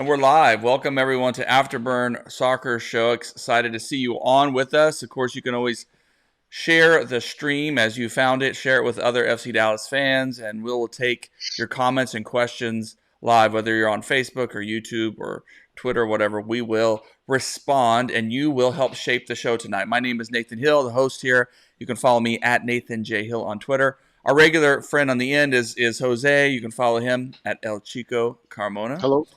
And we're live. Welcome everyone to Afterburn Soccer Show. Excited to see you on with us. Of course, you can always share the stream as you found it. Share it with other FC Dallas fans, and we'll take your comments and questions live, whether you're on Facebook or YouTube or Twitter, whatever. We will respond, and you will help shape the show tonight. My name is Nathan Hill, the host here. You can follow me at Nathan J. Hill on Twitter. Our regular friend on the end is Jose. You can follow him at El Chico Carmona. Hello.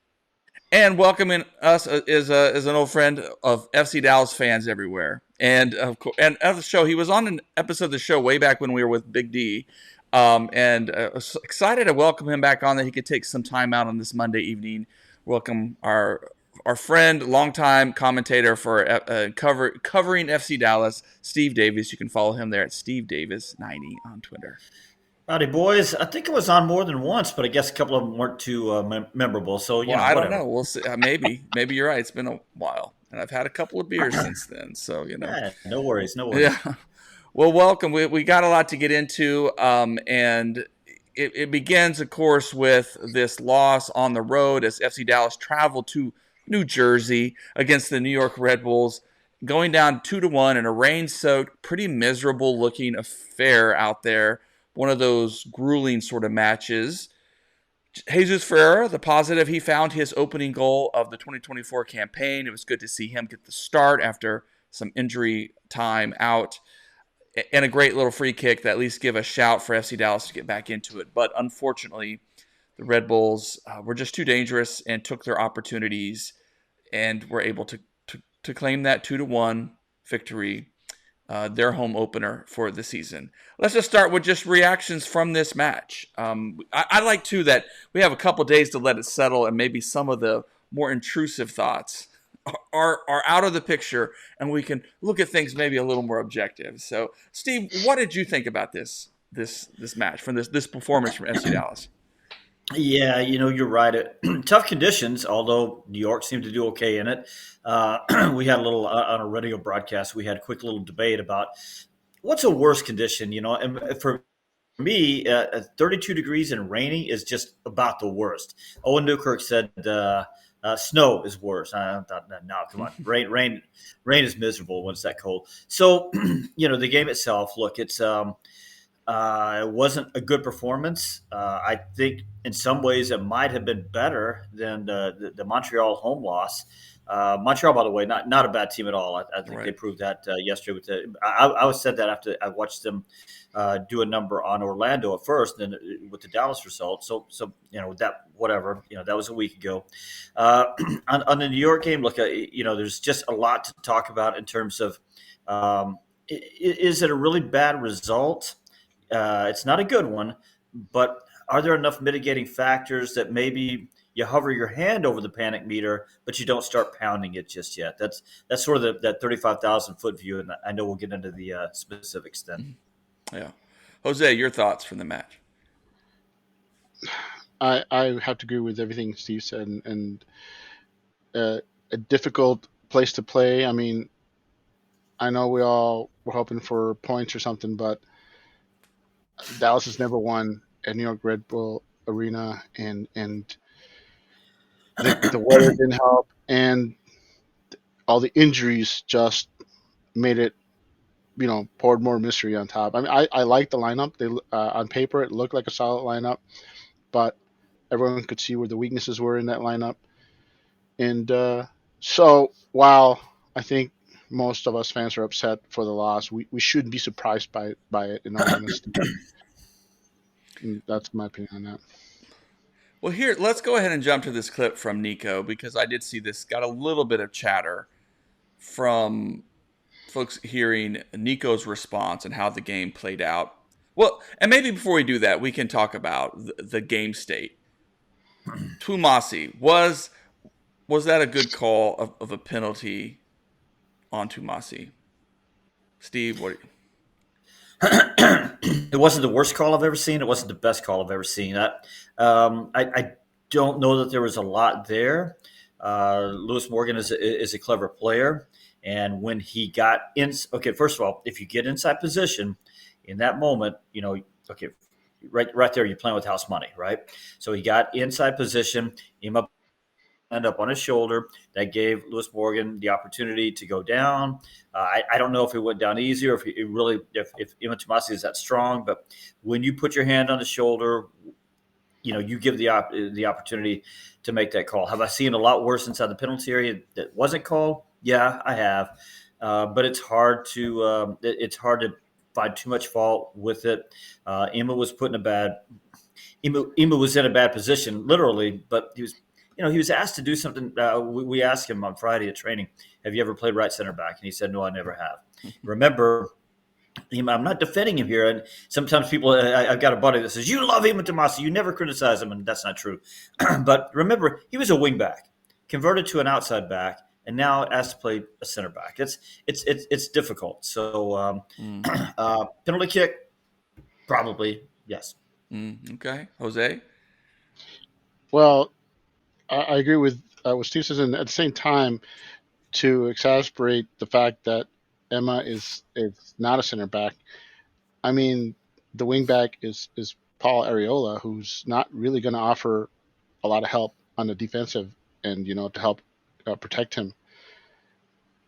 And welcoming us is an old friend of FC Dallas fans everywhere. And of course, and of the show, he was on an episode of the show way back when we were with Big D. Was excited to welcome him back on, that he could take some time out on this Monday evening. Welcome our friend, longtime commentator for covering FC Dallas, Steve Davis. You can follow him there at Steve Davis90 on Twitter. Howdy, boys. I think it was on more than once, but I guess a couple of them weren't too memorable. So, I whatever. don't know. We'll see. Maybe you're right. It's been a while, and I've had a couple of beers since then. So, No worries. Yeah. Well, welcome. We got a lot to get into, and it begins, of course, with this loss on the road as FC Dallas traveled to New Jersey against the New York Red Bulls, going down 2-1 in a rain-soaked, pretty miserable-looking affair out there. One of those grueling sort of matches. Jesus Ferreira, the positive, he found his opening goal of the 2024 campaign. It was good to see him get the start after some injury time out. And a great little free kick that at least give a shout for FC Dallas to get back into it. But unfortunately, the Red Bulls were just too dangerous and took their opportunities and were able to claim that 2-1 victory. Their home opener for the season. Let's just start with just reactions from this match. I like, too, that we have a couple days to let it settle, and maybe some of the more intrusive thoughts are out of the picture, and we can look at things maybe a little more objective. So, Steve, what did you think about this match, from this performance from FC Dallas? Yeah, you're right. Tough conditions, although New York seemed to do okay in it. We had a little on a radio broadcast. We had a quick little debate about what's a worse condition. And for me, 32 degrees and rainy is just about the worst. Owen Newkirk said snow is worse. I thought, no, come on, rain is miserable when it's that cold. So, the game itself. Look, it wasn't a good performance. I think in some ways it might have been better than the Montreal home loss. Montreal, by the way, not a bad team at all. I think They proved that yesterday. I said that after I watched them do a number on Orlando at first, and then with the Dallas result. So that whatever that was a week ago. On the New York game, look, there's just a lot to talk about in terms of is it a really bad result? It's not a good one, but are there enough mitigating factors that maybe you hover your hand over the panic meter, but you don't start pounding it just yet? That's sort of that 35,000 foot view, and I know we'll get into the specifics then. Yeah, Jose, your thoughts from the match? I have to agree with everything Steve said, and a difficult place to play. I mean, I know we all were hoping for points or something, but Dallas has never won at New York Red Bull Arena, and the weather didn't help, and all the injuries just made it, poured more mystery on top. I mean, I like the lineup. They on paper it looked like a solid lineup, but everyone could see where the weaknesses were in that lineup. And so while I think most of us fans are upset for the loss, we shouldn't be surprised by it, in all honesty. And that's my opinion on that. Well, here, let's go ahead and jump to this clip from Nico, because I did see this got a little bit of chatter from folks hearing Nico's response and how the game played out. Well, and maybe before we do that, we can talk about the game state. Tumasi, was that a good call of a penalty on Tumasi? Steve, what? It wasn't the worst call I've ever seen. It wasn't the best call I've ever seen. I don't know that there was a lot there. Lewis Morgan is a clever player, and when he got in, okay, first of all, if you get inside position in that moment, okay, right there, you're playing with house money, right? So he got inside position, Ima up on his shoulder that gave Lewis Morgan the opportunity to go down. I don't know if it went down easy or if Emma Tomasi is that strong, but when you put your hand on the shoulder, you give the opportunity to make that call. Have I seen a lot worse inside the penalty area that wasn't called? Yeah, I have. But it's hard to find too much fault with it. Emma was put in a bad. Emma was in a bad position, literally, but he was asked to do something. We asked him on Friday at training, "Have you ever played right center back?" And he said, "No, I never have." Remember, I'm not defending him here. And sometimes people, I've got a buddy that says, "You love Emma Tomasi, you never criticize him," and that's not true. But remember, he was a wing back, converted to an outside back, and now asked to play a center back. It's difficult. So penalty kick, probably yes. Okay, Jose. Well, I agree with what Steve says, and at the same time, to exasperate the fact that Emma is not a center back. I mean, the wing back is Paul Areola, who's not really going to offer a lot of help on the defensive end, to help protect him.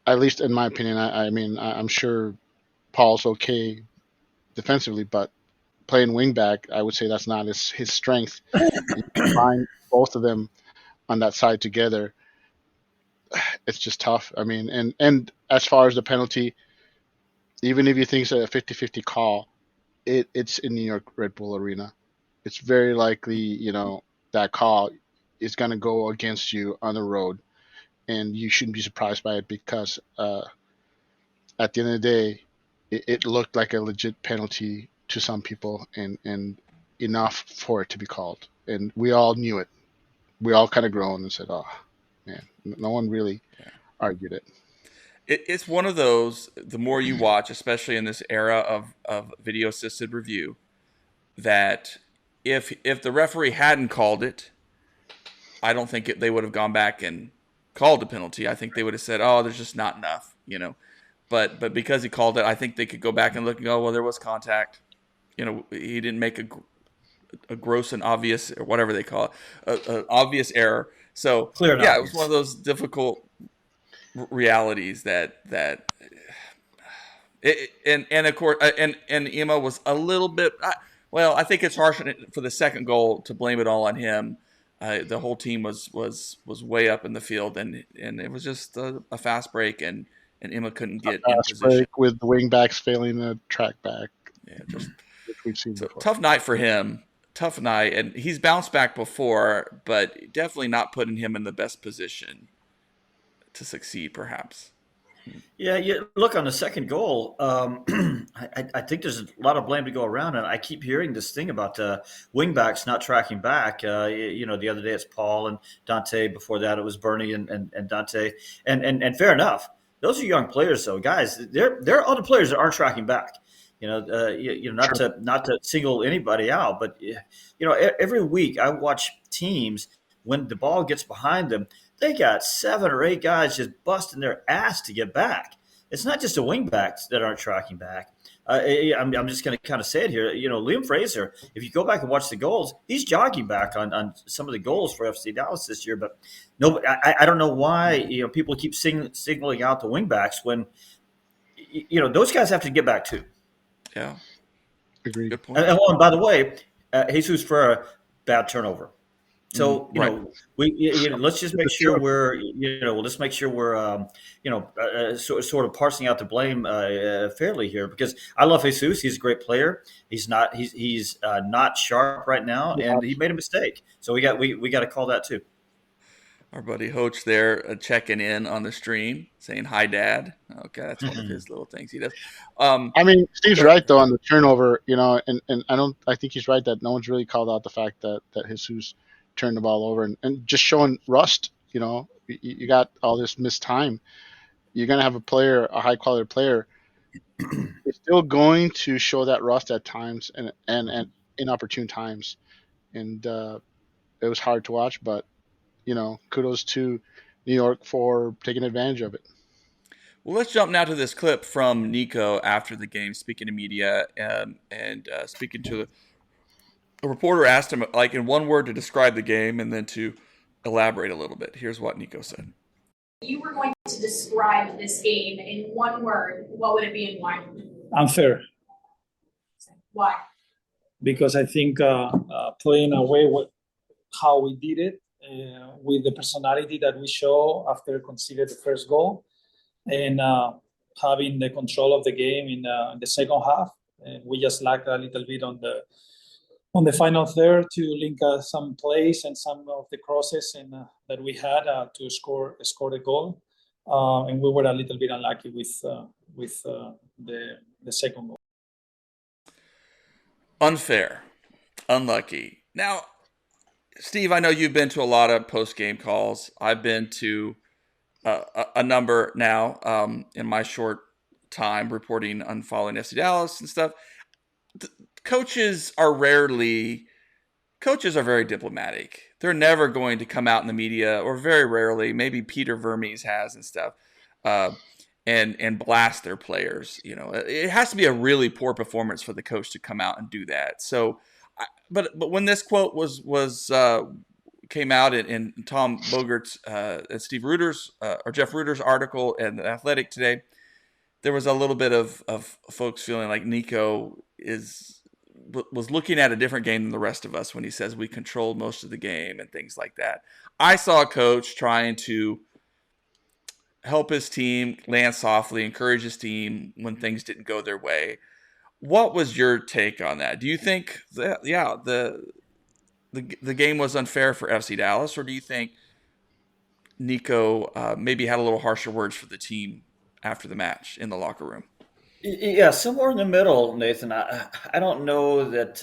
At least in my opinion. I mean, I'm sure Paul's okay defensively, but playing wing back, I would say that's not his strength. And you combine both of them on that side together, it's just tough. I mean, and as far as the penalty, even if you think it's a 50-50 call, it's in New York Red Bull Arena. It's very likely, that call is going to go against you on the road, and you shouldn't be surprised by it because at the end of the day, it looked like a legit penalty to some people, and enough for it to be called. And we all knew it. We all kind of groaned and said, "Oh, man," no one really argued it. It's one of those, the more you watch, especially in this era of video assisted review, that if the referee hadn't called it, I don't think they would have gone back and called the penalty. I think they would have said, "Oh, there's just not enough," But because he called it, I think they could go back and look and go, "Well, there was contact. He didn't make a gross and obvious, or whatever they call it, an obvious error." So Clear and yeah, obvious. it was one of those difficult realities that and of course and Emma was a little bit. Well, I think it's harsh for the second goal to blame it all on him. The whole team was way up in the field, and it was just a fast break, and Emma couldn't get in Fast position. break with the wing backs failing to track back. Yeah, just which we've seen before. Tough night for him. Tough night, and he's bounced back before, but definitely not putting him in the best position to succeed, perhaps. Yeah, look, on the second goal, I think there's a lot of blame to go around, and I keep hearing this thing about wingbacks not tracking back. The other day it's Paul and Dante. Before that, it was Bernie and Dante. And fair enough. Those are young players, though, guys. There are other players that aren't tracking back. Not to single anybody out, but every week I watch teams when the ball gets behind them. They got 7 or 8 guys just busting their ass to get back. It's not just the wingbacks that aren't tracking back. I'm just going to kind of say it here. Liam Fraser, if you go back and watch the goals, he's jogging back on some of the goals for FC Dallas this year. But no, I don't know why people keep signaling out the wingbacks when those guys have to get back too. Yeah, agreed. Good point. And by the way, Jesus Ferreira, bad turnover. So let's just make sure let's make sure we're sort of parsing out the blame fairly here, because I love Jesus. He's a great player. He's not sharp right now, and he made a mistake. So we got to call that too. Our buddy Hoch there checking in on the stream, saying hi, Dad. Okay, that's one of his little things he does. I mean, Steve's right though on the turnover. And I think he's right that no one's really called out the fact that Jesus turned the ball over and just showing rust. You got all this missed time. You're gonna have a high quality player. It's still going to show that rust at times and inopportune times, and it was hard to watch. But kudos to New York for taking advantage of it. Well, let's jump now to this clip from Nico after the game, speaking to media and speaking to a reporter. Asked him, like, in one word to describe the game, and then to elaborate a little bit. Here's what Nico said. You were going to describe this game in one word, what would it be and why? Unfair. Why? Because I think playing away with how we did it, with the personality that we show after conceded the first goal, and having the control of the game in the second half, we just lacked a little bit on the final third to link some plays and some of the crosses that we had to score the goal, and we were a little bit unlucky with the second goal. Unfair, unlucky. Now, Steve, I know you've been to a lot of post-game calls. I've been to a number now in my short time reporting on following FC Dallas and stuff. Coaches are very diplomatic. They're never going to come out in the media, or very rarely, maybe Peter Vermes has and stuff, and blast their players. You know, it has to be a really poor performance for the coach to come out and do that. So, but when this quote came out in Tom Bogert's and Steve Reuter's or Jeff Reuter's article in The Athletic today, there was a little bit of folks feeling like Nico was looking at a different game than the rest of us when he says we controlled most of the game and things like that. I saw a coach trying to help his team land softly, encourage his team when things didn't go their way. What was your take on that? Do you think that, the game was unfair for FC Dallas, or do you think Nico maybe had a little harsher words for the team after the match in the locker room? Yeah, somewhere in the middle, Nathan. I don't know that.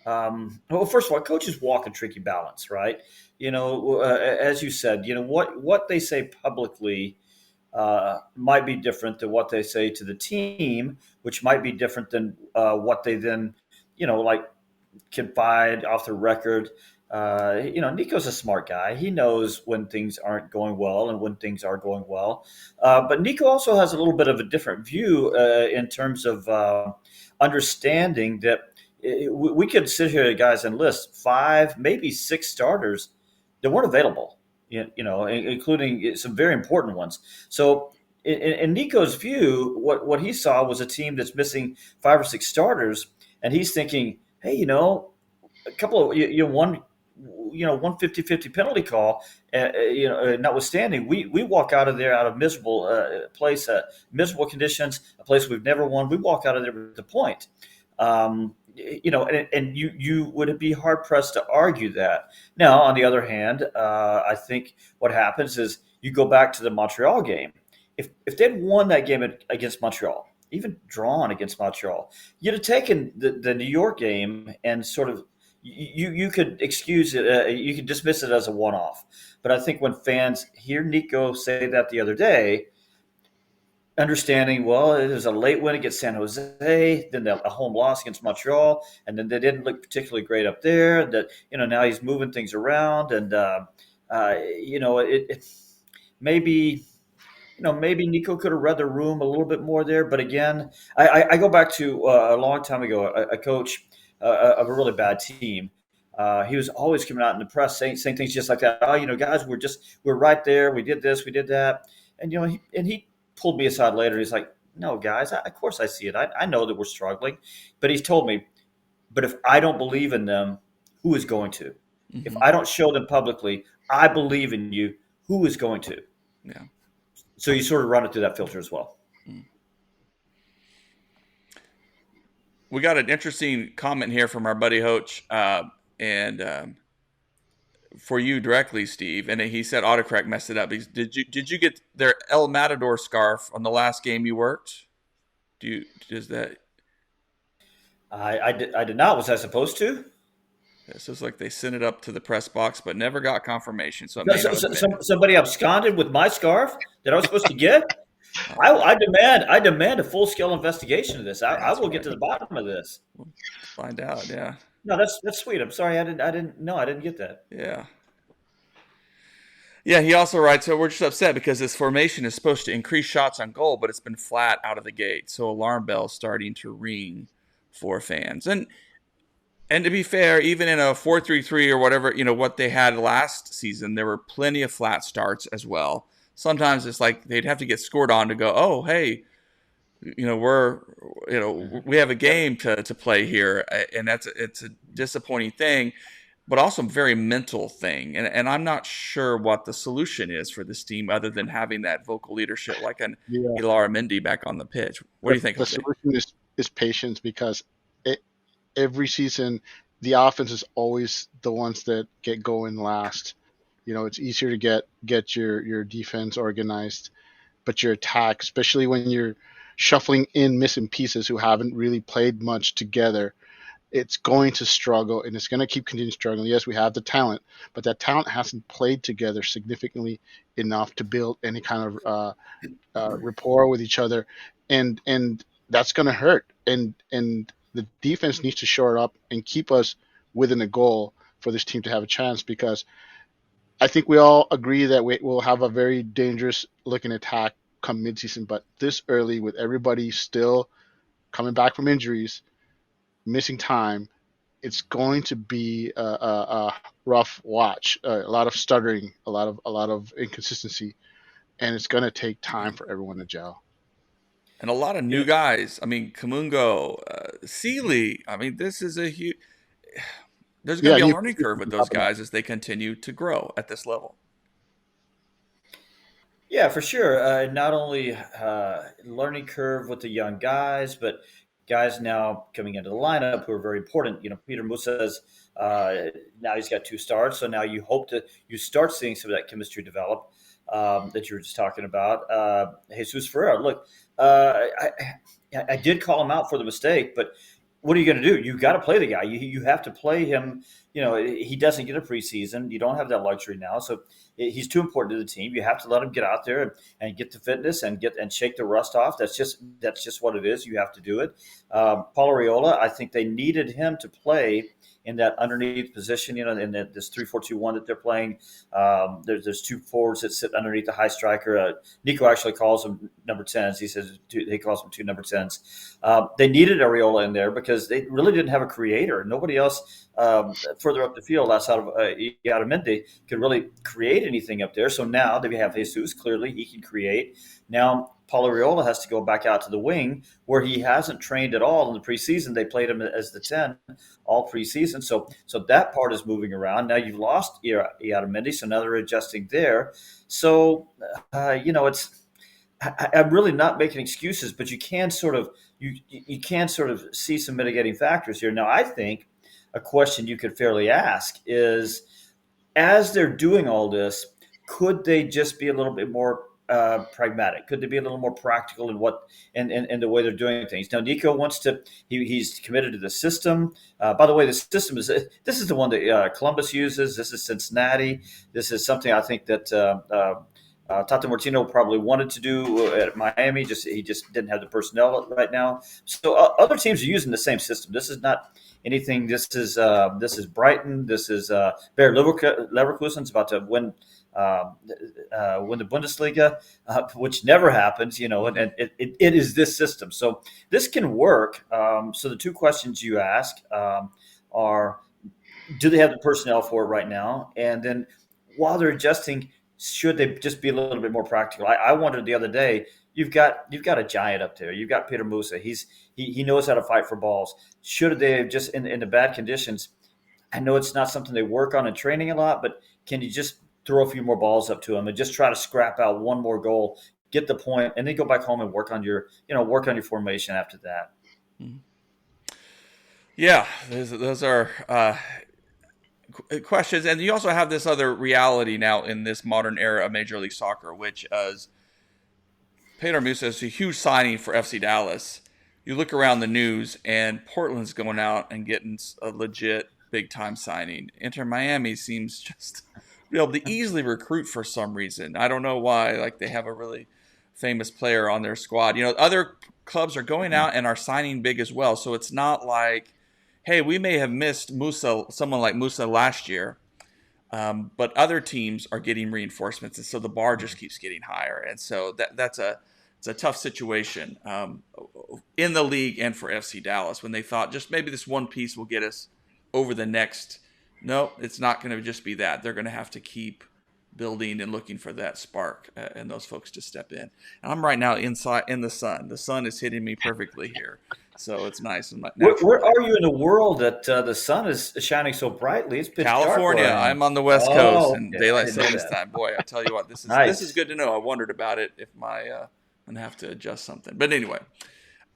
Well, first of all, coaches walk a tricky balance, right? You know, as you said, you know what they say publicly might be different than what they say to the team, which might be different than what they then, like confide off the record. Nico's a smart guy. He knows when things aren't going well and when things are going well. But Nico also has a little bit of a different view in terms of understanding that we could sit here, guys, and list 5, maybe 6 starters that weren't available, including some very important ones. So in Nico's view, what he saw was a team that's missing 5 or 6 starters, and he's thinking, hey, a couple of one 50-50 penalty call, notwithstanding, we walk out of there out of miserable place, miserable conditions, a place we've never won. We walk out of there with the point. And you would be hard pressed to argue that. Now, on the other hand, I think what happens is you go back to the Montreal game. If they'd won that game against Montreal, even drawn against Montreal, you'd have taken the New York game and sort of you could excuse it, you could dismiss it as a one-off. But I think when fans hear Nico say that the other day, understanding, well, it was a late win against San Jose, then a home loss against Montreal, and then they didn't look particularly great up there. That now he's moving things around, and it maybe. Maybe Nico could have read the room a little bit more there. But again, I go back to a long time ago, a coach of a really bad team. He was always coming out in the press saying things just like that. Oh, guys, we're right there. We did this, we did that. And, he pulled me aside later. He's like, no, guys, of course I see it. I know that we're struggling. But he's told me, but if I don't believe in them, who is going to? Mm-hmm. If I don't show them publicly, I believe in you, who is going to? Yeah. So you sort of run it through that filter as well. We got an interesting comment here from our buddy Hoch, and for you directly, Steve. And he said autocorrect messed it up. Did you get their El Matador scarf on the last game you worked? Does that? I did not. Was I supposed to? This is like they sent it up to the press box, but never got confirmation. So, somebody absconded with my scarf that I was supposed to get. I demand a full scale investigation of this. I will get to the bottom of this. We'll find out. Yeah. No, that's sweet. I'm sorry. I didn't get that. Yeah. Yeah. He also writes, so we're just upset because this formation is supposed to increase shots on goal, but it's been flat out of the gate. So alarm bells starting to ring for fans. And And to be fair, even in a 4-3-3 or whatever, what they had last season, there were plenty of flat starts as well. Sometimes it's like they'd have to get scored on to go, oh, hey, we have a game to play here, and it's a disappointing thing, but also a very mental thing. And I'm not sure what the solution is for this team other than having that vocal leadership like an Yeah. Ilara Mendy back on the pitch. What do you think? The solution is patience, because every season the offense is always the ones that get going last. It's easier to get your defense organized, but your attack, especially when you're shuffling in missing pieces who haven't really played much together, it's going to struggle, and it's going to keep continuing struggling. Yes, we have the talent, but that talent hasn't played together significantly enough to build any kind of rapport with each other, and that's going to hurt. And the defense needs to shore up and keep us within a goal for this team to have a chance, because I think we all agree that we'll have a very dangerous looking attack come midseason. But this early, with everybody still coming back from injuries, missing time, it's going to be a rough watch. A lot of stuttering, a lot of inconsistency, and it's going to take time for everyone to gel. And a lot of new guys. I mean, Kamungo, Sealy. I mean, this is a huge. There's going to be a learning curve with those guys as they continue to grow at this level. Yeah, for sure. Not only learning curve with the young guys, but guys now coming into the lineup who are very important. Peter Musa's now he's got 2 starts, so now you start seeing some of that chemistry develop that you were just talking about. Jesus Ferreira, look, I did call him out for the mistake, but what are you going to do? You got to play the guy. You have to play him. He doesn't get a preseason. You don't have that luxury now, so he's too important to the team. You have to let him get out there and get the fitness and shake the rust off. That's just what it is. You have to do it. Paul Arriola, I think they needed him to play in that underneath position, in this 3-4-2-1 that they're playing. There's 2 forwards that sit underneath the high striker. Nico actually calls them number 10s. He calls them 2 number 10s. They needed Arriola in there because they really didn't have a creator. Nobody else further up the field outside of Iaramendi could really create anything up there. So now that we have Jesus, clearly he can create. Now Paul Arriola has to go back out to the wing where he hasn't trained at all in the preseason. They played him as the 10 all preseason. So that part is moving around. Now you've lost Iaramendi, so now they're adjusting there. So, it's I'm really not making excuses, but you can sort of see some mitigating factors here. Now, I think a question you could fairly ask is, as they're doing all this, could they just be a little bit more pragmatic? Could they be a little more practical in the way they're doing things? Now, Nico wants to. He's committed to the system. By the way, the system is the one that Columbus uses. This is Cincinnati. This is something I think that Tata Martino probably wanted to do at Miami. He just didn't have the personnel right now. So other teams are using the same system. This is not anything. This is Brighton. This is Bayer Leverkusen's about to win the Bundesliga, which never happens, and it is this system. So this can work. So the 2 questions you ask are, do they have the personnel for it right now? And then while they're adjusting, should they just be a little bit more practical? I wondered the other day, you've got a giant up there. You've got Peter Musa. He knows how to fight for balls. Should they have just in the bad conditions? I know it's not something they work on in training a lot, but can you just throw a few more balls up to him and just try to scrap out one more goal, get the point, and then go back home and work on your formation after that? Yeah, those are questions. And you also have this other reality now in this modern era of Major League Soccer, which is Peter Musa is a huge signing for FC Dallas. You look around the news, and Portland's going out and getting a legit big-time signing. Inter Miami seems just be able to easily recruit for some reason. I don't know why. Like, they have a really famous player on their squad. Other clubs are going out and are signing big as well. So it's not like, hey, we may have missed someone like Musa last year, but other teams are getting reinforcements, and so the bar just keeps getting higher. And so it's a tough situation in the league and for FC Dallas when they thought just maybe this one piece will get us over the next. No, it's not going to just be that. They're going to have to keep building and looking for that spark and those folks to step in. And I'm right now inside in the sun. The sun is hitting me perfectly here, so it's nice and natural Where light. are you in the world that the sun is shining so brightly? It's pitch dark where California. I am. I'm on the West Coast Oh, and okay. I daylight didn't know savings that. time. Boy, I tell you what, this is Nice. good to know. I wondered about it if my I'm gonna have to adjust something. But anyway,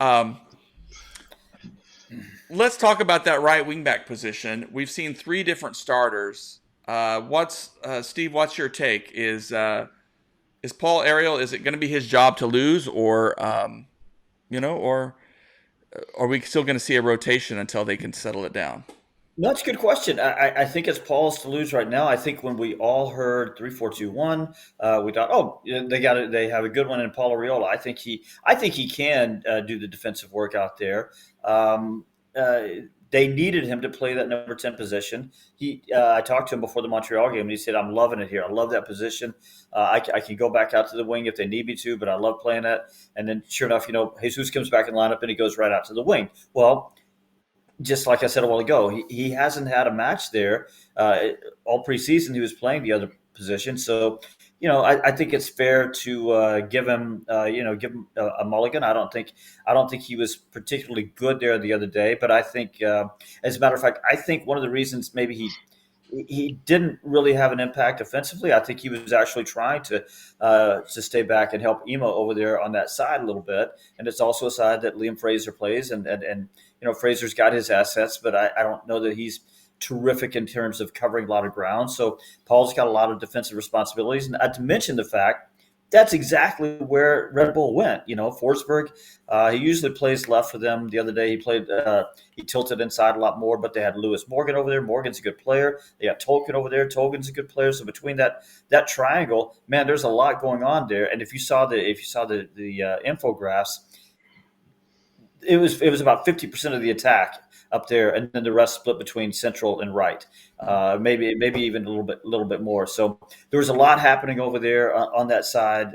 um, let's talk about that right wing back position. We've seen 3 different starters. What's Steve? What's your take? Is Paul Ariel? Is it going to be his job to lose, or or are we still going to see a rotation until they can settle it down? No, that's a good question. I think it's Paul's to lose right now. I think when we all heard 3-4-2-1, we thought, oh, they got it. They have a good one in Paul Arriola. I think he can do the defensive work out there. Um, uh, they needed him to play that number 10 position. I talked to him before the Montreal game, and he said, "I'm loving it here. I love that position. I can go back out to the wing if they need me to, but I love playing that." And then, sure enough, Jesus comes back in lineup and he goes right out to the wing. Well, just like I said a while ago, he hasn't had a match there all preseason. He was playing the other position, so I think it's fair to give him a mulligan. I don't think he was particularly good there the other day, but I think as a matter of fact, I think one of the reasons maybe he didn't really have an impact offensively. I think he was actually trying to stay back and help Emo over there on that side a little bit. And it's also a side that Liam Fraser plays, and Fraser's got his assets, but I don't know that he's terrific in terms of covering a lot of ground. So Paul's got a lot of defensive responsibilities, and to mention the fact that's exactly where Red Bull went. Forsberg, he usually plays left for them. The other day he tilted inside a lot more, but they had Lewis Morgan over there. Morgan's a good player. They got Tolkien over there. Tolkien's a good player. So between that triangle, man, there's a lot going on there. And if you saw the infographs, it was about 50% of the attack up there, and then the rest split between central and right, maybe even a little bit more. So there was a lot happening over there on that side.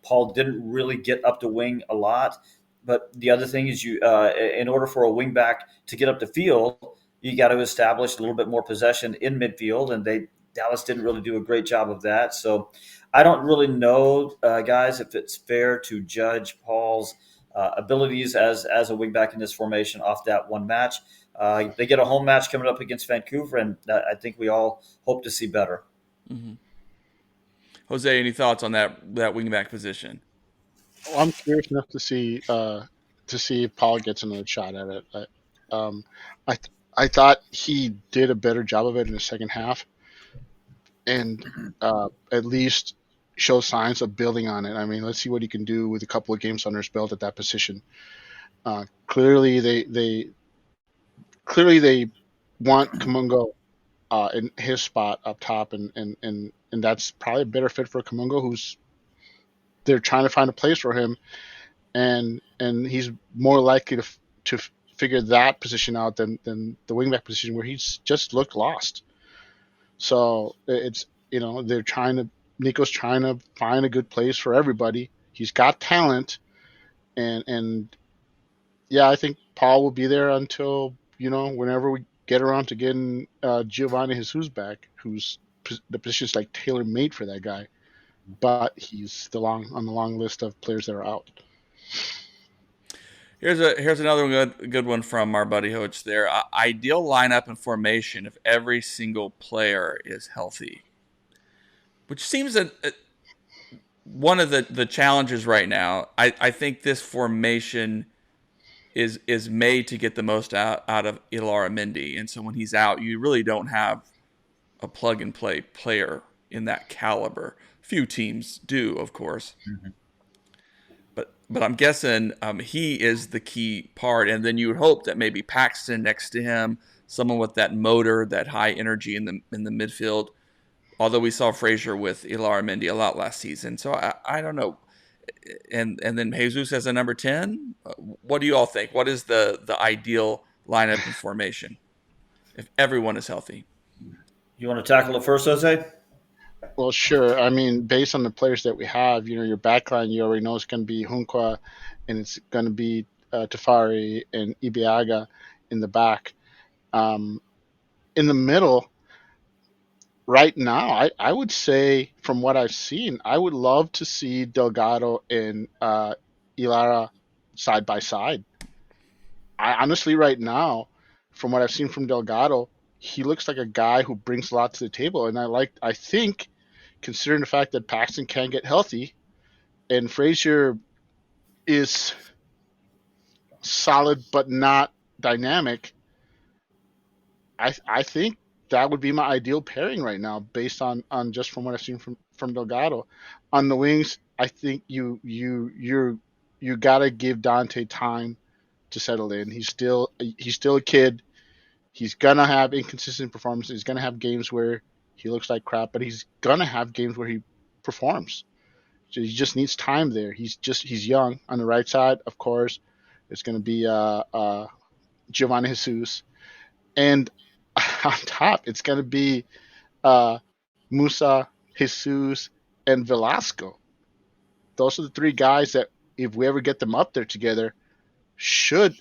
Paul didn't really get up the wing a lot, but the other thing is in order for a wing back to get up the field, you got to establish a little bit more possession in midfield, and Dallas didn't really do a great job of that. So I don't really know, guys, if it's fair to judge Paul's abilities as a wingback in this formation off that one match. They get a home match coming up against Vancouver, and I think we all hope to see better. Mm-hmm. Jose, any thoughts on that wingback position? Well, I'm curious enough to see if Paul gets another shot at it. I thought he did a better job of it in the second half, and at least show signs of building on it. I mean, let's see what he can do with a couple of games under his belt at that position. Clearly, they want Kamungo in his spot up top, and that's probably a better fit for Kamungo, who's they're trying to find a place for him, and he's more likely to figure that position out than the wingback position where he's just looked lost. So it's Nico's trying to find a good place for everybody. He's got talent, and yeah, I think Paul will be there until whenever we get around to getting Giovanni Jesus back, who's the position's like tailor made for that guy, but he's still on the long list of players that are out. Here's another good one from our buddy Hoch there. Ideal lineup and formation if every single player is healthy, which seems one of the challenges right now. I think this formation is made to get the most out of Ilara Mendy, and so when he's out, you really don't have a plug and play player in that caliber. Few teams do, of course. Mm-hmm. But I'm guessing he is the key part, and then you would hope that maybe Paxton next to him, someone with that motor, that high energy in the midfield. Although we saw Fraser with Ilara Mendy a lot last season, so I don't know. And then Jesus as a number 10. What do you all think? What is the ideal lineup and formation if everyone is healthy? You want to tackle it first, Jose? Well, sure. I mean, based on the players that we have, your backline, you already know it's going to be Hunqua, and it's going to be Tafari and Ibiaga in the back. in the middle, right now, I would say from what I've seen, I would love to see Delgado and Ilara side by side. I honestly, right now, from what I've seen from Delgado, he looks like a guy who brings a lot to the table, and I think, considering the fact that Paxton can't get healthy and Frazier is solid but not dynamic, I think that would be my ideal pairing right now, based on just from what I've seen from Delgado. On the wings, I think you gotta give Dante time to settle in. He's still a kid. He's gonna have inconsistent performances. He's gonna have games where he looks like crap, but he's gonna have games where he performs. So he just needs time there. He's young. On the right side, of course, it's gonna be Giovanni Jesus, and on top, it's gonna be uh, Musa, Jesus, and Velasco. Those are the three guys that, if we ever get them up there together, should,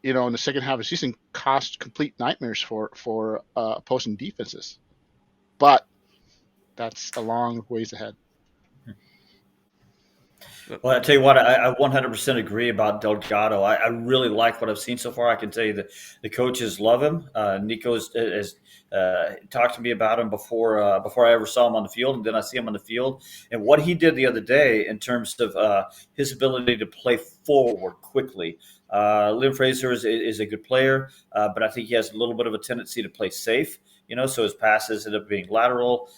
in the second half of the season, cause complete nightmares for opposing defenses. But that's a long ways ahead. Well, I tell you what, I 100% agree about Delgado. I really like what I've seen so far. I can tell you that the coaches love him. Nico has talked to me about him before I ever saw him on the field, and then I see him on the field. And what he did the other day in terms of his ability to play forward quickly. Liam Fraser is a good player, but I think he has a little bit of a tendency to play safe. So his passes end up being lateral,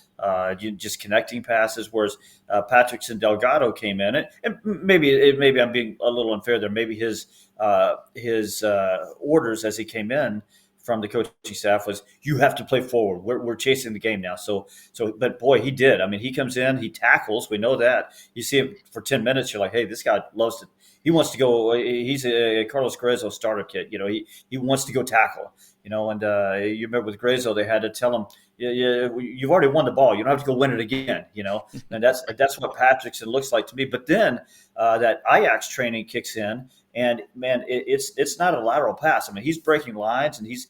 just connecting passes. Whereas Patrickson Delgado came in, and maybe I'm being a little unfair there. Maybe his orders as he came in from the coaching staff was, you have to play forward. We're chasing the game now. But boy, he did. I mean, he comes in, he tackles. We know that. You see him for 10 minutes, you're like, hey, this guy loves to. He wants to go. He's a Carlos Grezzo starter kit. He wants to go tackle. And you remember with Grezzo, they had to tell him, yeah, you've already won the ball. You don't have to go win it again. And that's what Patrickson looks like to me. But then that Ajax training kicks in, and man, it's not a lateral pass. I mean, he's breaking lines and he's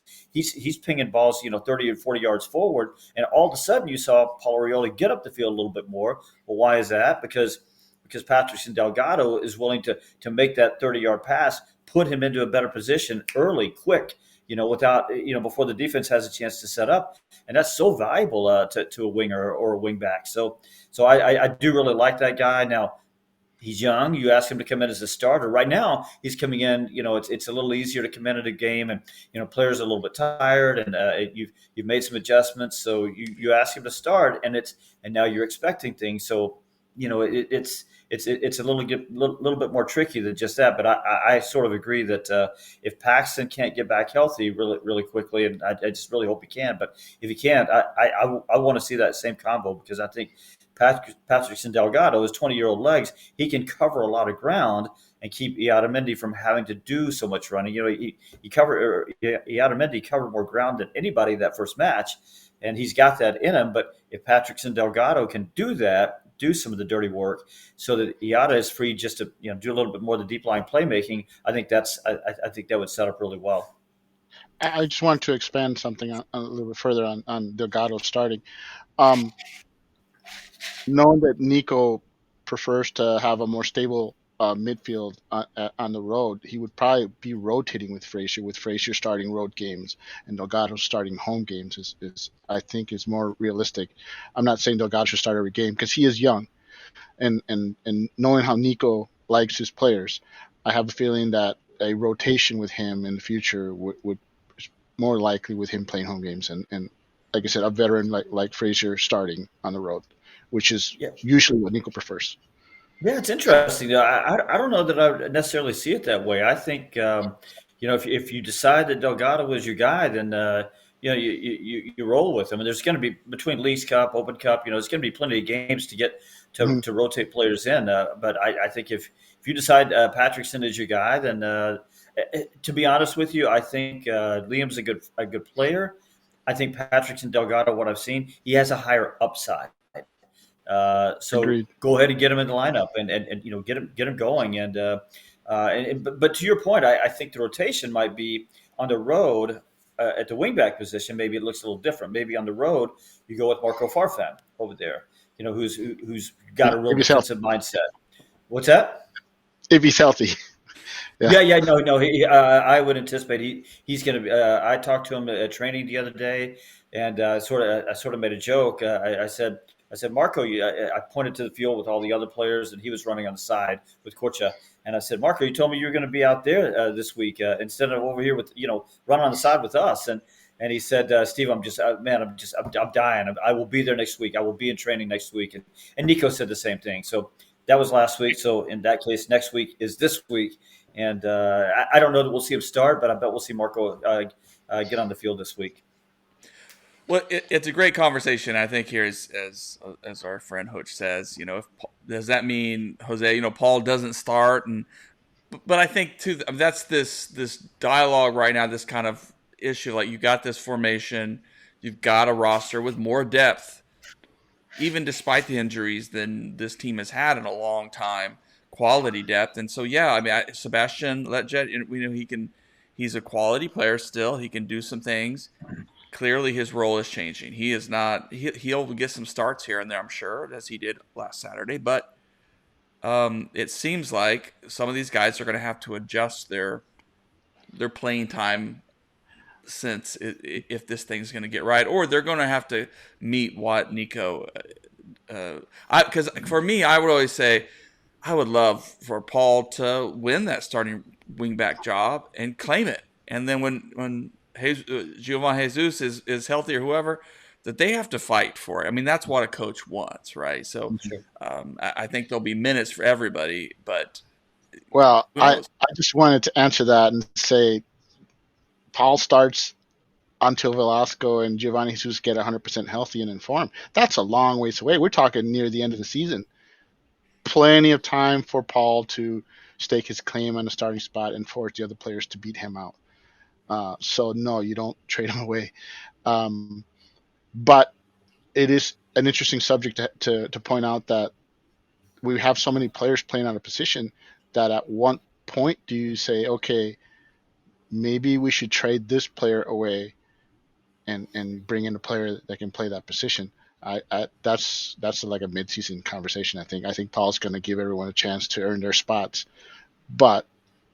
pinging balls, 30 and 40 yards forward. And all of a sudden, you saw Paul Arioli get up the field a little bit more. Well, why is that? Because Patrickson Delgado is willing to make that 30-yard pass, put him into a better position early, quick, without, before the defense has a chance to set up. And that's so valuable to a winger or a wing back. So I do really like that guy. Now, he's young. You ask him to come in as a starter. Right now, he's coming in. It's a little easier to come in at a game, and players are a little bit tired, and you've made some adjustments. So you ask him to start, and now you're expecting things. So it's a little bit more tricky than just that. But I sort of agree that if Paxton can't get back healthy really really quickly, and I just really hope he can. But if he can't, I want to see that same combo, because I think Patrickson Delgado, his 20-year-old legs, he can cover a lot of ground and keep Iadamendi from having to do so much running. Iadamendi covered more ground than anybody that first match, and he's got that in him. But if Patrickson Delgado can do that, do some of the dirty work, so that Iada is free just to do a little bit more of the deep line playmaking, I think that would set up really well. I just want to expand something a little bit further on Delgado starting. Knowing that Nico prefers to have a more stable midfield on the road, he would probably be rotating with Frazier starting road games and Delgado starting home games is I think is more realistic. I'm not saying Delgado should start every game, because he is young, and knowing how Nico likes his players, I have a feeling that a rotation with him in the future would more likely with him playing home games, and like I said, a veteran like Frazier starting on the road, which is usually what Nico prefers. Yeah, it's interesting. I don't know that I would necessarily see it that way. I think if you decide that Delgado is your guy, then you roll with him. And there's going to be, between Leagues Cup, Open Cup, there's going to be plenty of games to get to rotate players in. But I think if you decide Patrickson is your guy, then to be honest with you, I think Liam's a good player. I think Patrickson Delgado, what I've seen, he has a higher upside. So Agreed. Go ahead and get him in the lineup and get him going. But to your point, I think the rotation might be on the road. at the wingback position, maybe it looks a little different. Maybe on the road, you go with Marco Farfan over there, who's got a real If he's healthy. defensive mindset. What's that? If he's healthy. Yeah. Yeah, no. I would anticipate he's going to be. I talked to him at training the other day, and I sort of made a joke. I said, Marco, I pointed to the field with all the other players, and he was running on the side with Kocha. And I said, Marco, you told me you were going to be out there this week instead of over here with run on the side with us. And he said, Steve, I'm dying. I will be there next week. I will be in training next week. And Nico said the same thing. So that was last week. So in that case, next week is this week. And I don't know that we'll see him start, but I bet we'll see Marco get on the field this week. Well, it's a great conversation. I think here, as our friend Hoch says, does that mean, Jose, Paul doesn't start? But I think too, that's this dialogue right now, this kind of issue. Like, you got this formation, you've got a roster with more depth, even despite the injuries than this team has had in a long time. Quality depth, and so Sebastian Letjet, we know he's a quality player still. He can do some things. Clearly, his role is changing. He is not. He'll get some starts here and there, I'm sure, as he did last Saturday. But it seems like some of these guys are going to have to adjust their playing time, since if this thing's going to get right, or they're going to have to meet what Nico. Because for me, I would always say, I would love for Paul to win that starting wingback job and claim it. And then when Giovan Jesus is healthy, or whoever, that they have to fight for it. I mean, that's what a coach wants, right? So I think there'll be minutes for everybody. But Well, I just wanted to answer that and say Paul starts until Velasco and Giovanni Jesus get 100% healthy and in form. That's a long ways away. We're talking near the end of the season. Plenty of time for Paul to stake his claim on the starting spot and force the other players to beat him out. So no, you don't trade him away. But it is an interesting subject to point out that we have so many players playing out of position that at one point do you say, okay, maybe we should trade this player away and bring in a player that can play that position. That's like a mid-season conversation. I think Paul's going to give everyone a chance to earn their spots. But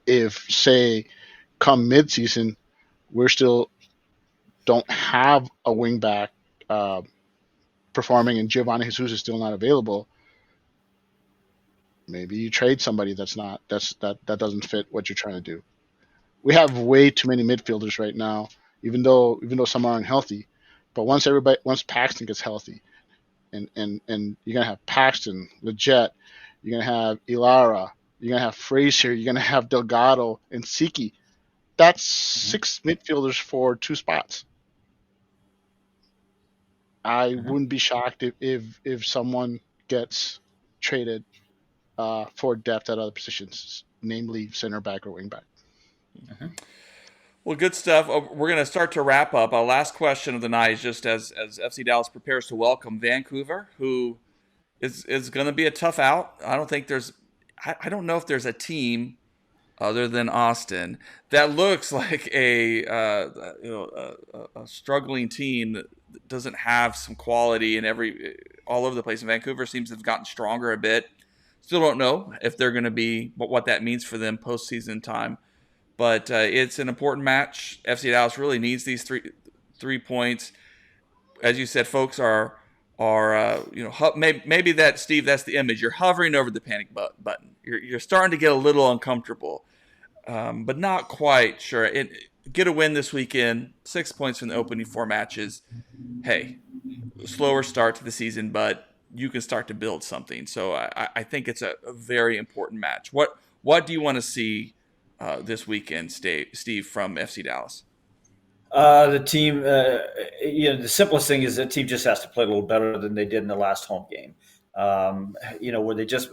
if, say, come mid-season, we're still don't have a wingback performing, and Giovanni Jesus is still not available, maybe you trade somebody that doesn't fit what you're trying to do. We have way too many midfielders right now, even though some aren't healthy. But once Paxton gets healthy, and you're gonna have Paxton, Leggett, you're gonna have Ilara, you're gonna have Frazier, you're gonna have Delgado and Siki. That's 6 midfielders for 2 spots. I wouldn't be shocked if someone gets traded for depth at other positions, namely center back or wing back. Well, good stuff. We're going to start to wrap up. Our last question of the night is just as FC Dallas prepares to welcome Vancouver, who is going to be a tough out. I don't know if there's a team other than Austin that looks like a struggling team that doesn't have some quality in all over the place. And Vancouver seems to have gotten stronger a bit. Still don't know if they're going to be what that means for them postseason time. But it's an important match. FC Dallas really needs these three points. As you said, folks are maybe that, Steve, that's the image. You're hovering over the panic button. You're starting to get a little uncomfortable, but not quite sure. Get a win this weekend. 6 points from the opening 4 matches. Hey, slower start to the season, but you can start to build something. So I think it's a very important match. What do you want to see this weekend, Steve, from FC Dallas? The team, the simplest thing is the team just has to play a little better than they did in the last home game. Where they just,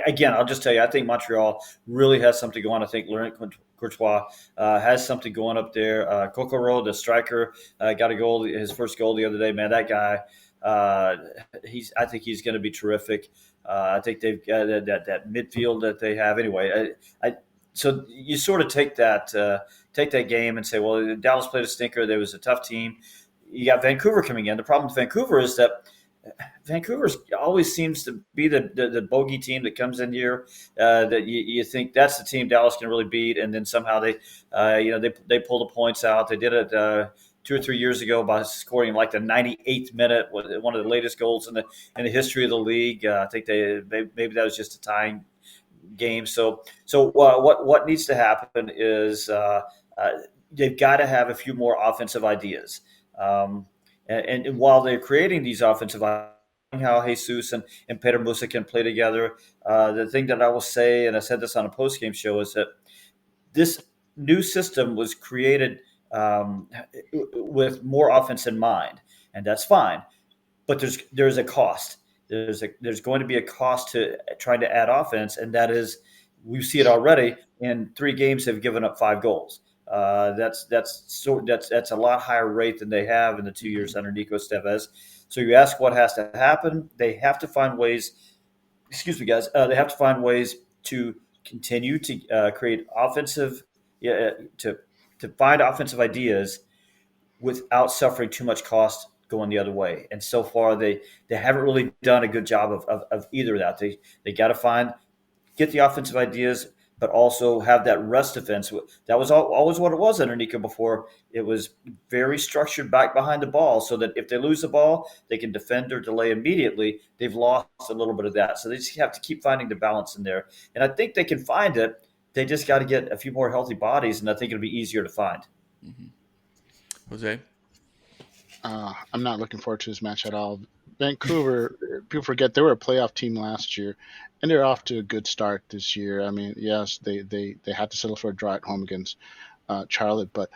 again, I'll just tell you, I think Montreal really has something going. I think Laurent Courtois has something going up there. Kokoro, the striker, got a goal, his first goal the other day. Man, that guy, I think he's going to be terrific. I think they've got that midfield that they have. Anyway, so you sort of take that game and say, well, Dallas played a stinker. There was a tough team. You got Vancouver coming in. The problem with Vancouver is that Vancouver always seems to be the bogey team that comes in here that you think that's the team Dallas can really beat, and then somehow they pull the points out. They did it 2 or 3 years ago by scoring like the 98th minute, one of the latest goals in the history of the league. I think maybe that was just a tying game. So what needs to happen is they've got to have a few more offensive ideas. And while they're creating these offensive ideas, how Jesus and Peter Musa can play together, the thing that I will say, and I said this on a post-game show, is that this new system was created with more offense in mind, and that's fine. But there's a cost. There's going to be a cost to trying to add offense, and that is, we see it already. In 3 games, they've given up 5 goals. That's a lot higher rate than they have in the 2 years under Nico Estevez. So you ask what has to happen? They have to find ways. Excuse me, guys. They have to find ways to continue to create offensive, to find offensive ideas without suffering too much cost going the other way. And so far, they haven't really done a good job of either of that. They got to get the offensive ideas, but also have that rest defense. That was always what it was under Nico before. It was very structured back behind the ball so that if they lose the ball, they can defend or delay immediately. They've lost a little bit of that. So they just have to keep finding the balance in there. And I think they can find it. They just got to get a few more healthy bodies, and I think it'll be easier to find. Mm-hmm. Jose? I'm not looking forward to this match at all. Vancouver, people forget they were a playoff team last year, and they're off to a good start this year. I mean, yes, they had to settle for a draw at home against Charlotte, but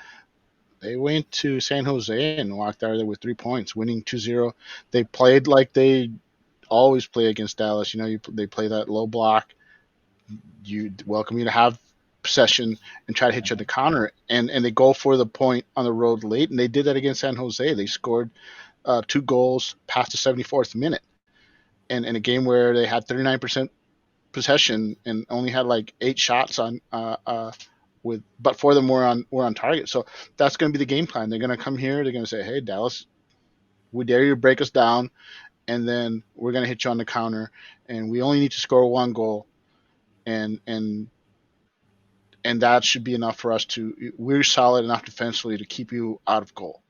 they went to San Jose and walked out of there with 3 points, winning 2-0. They played like they always play against Dallas. They play that low block. You welcome you to have possession and try to hit you at the counter, and they go for the point on the road late, and they did that against San Jose. They scored 2 goals past the 74th minute, and in a game where they had 39% possession and only had like 8 shots on but 4 of them were on target. So that's going to be the game plan. They're going to come here. They're going to say, "Hey, Dallas, we dare you to break us down, and then we're going to hit you on the counter, and we only need to score 1 goal, and that should be enough for us to. We're solid enough defensively to keep you out of goal."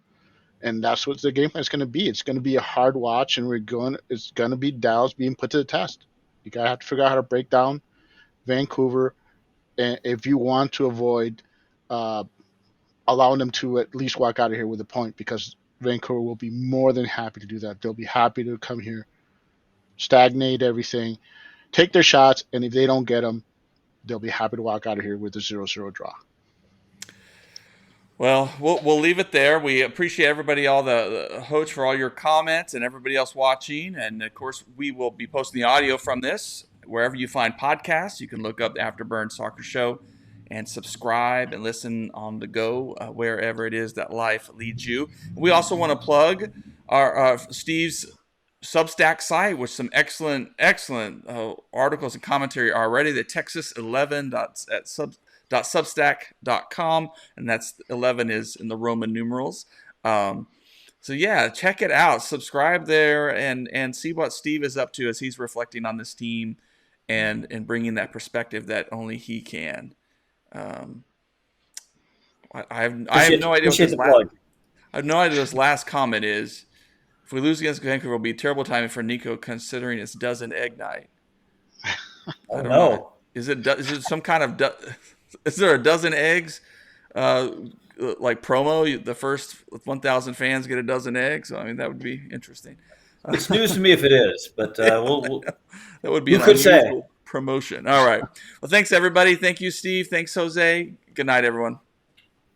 And that's what the game plan is going to be. It's going to be a hard watch, and it's going to be Dallas being put to the test. You got to have to figure out how to break down Vancouver, and if you want to avoid allowing them to at least walk out of here with a point, because Vancouver will be more than happy to do that. They'll be happy to come here, stagnate everything, take their shots, and if they don't get them, they'll be happy to walk out of here with a 0-0 draw. Well, we'll leave it there. We appreciate everybody, all the Hoch, for all your comments, and everybody else watching. And of course, we will be posting the audio from this wherever you find podcasts. You can look up the Afterburn Soccer Show and subscribe and listen on the go wherever it is that life leads you. We also want to plug our Steve's Substack site with some excellent articles and commentary already. The Texas11.substack.com, and that's 11 is in the Roman numerals. So yeah, check it out. Subscribe there and see what Steve is up to as he's reflecting on this team and bringing that perspective that only he can. I have no idea what this last comment is. If we lose against Vancouver, it'll be a terrible timing for Nico, considering it's dozen egg night. I don't know. Is it some kind of is there a dozen eggs like promo? The first 1,000 fans get a dozen eggs. So, I mean, that would be interesting. It's news to me if it is, but we'll that would be an unusual promotion. All right. Well, thanks everybody. Thank you, Steve. Thanks, Jose. Good night, everyone.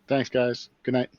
Thanks, guys. Good night.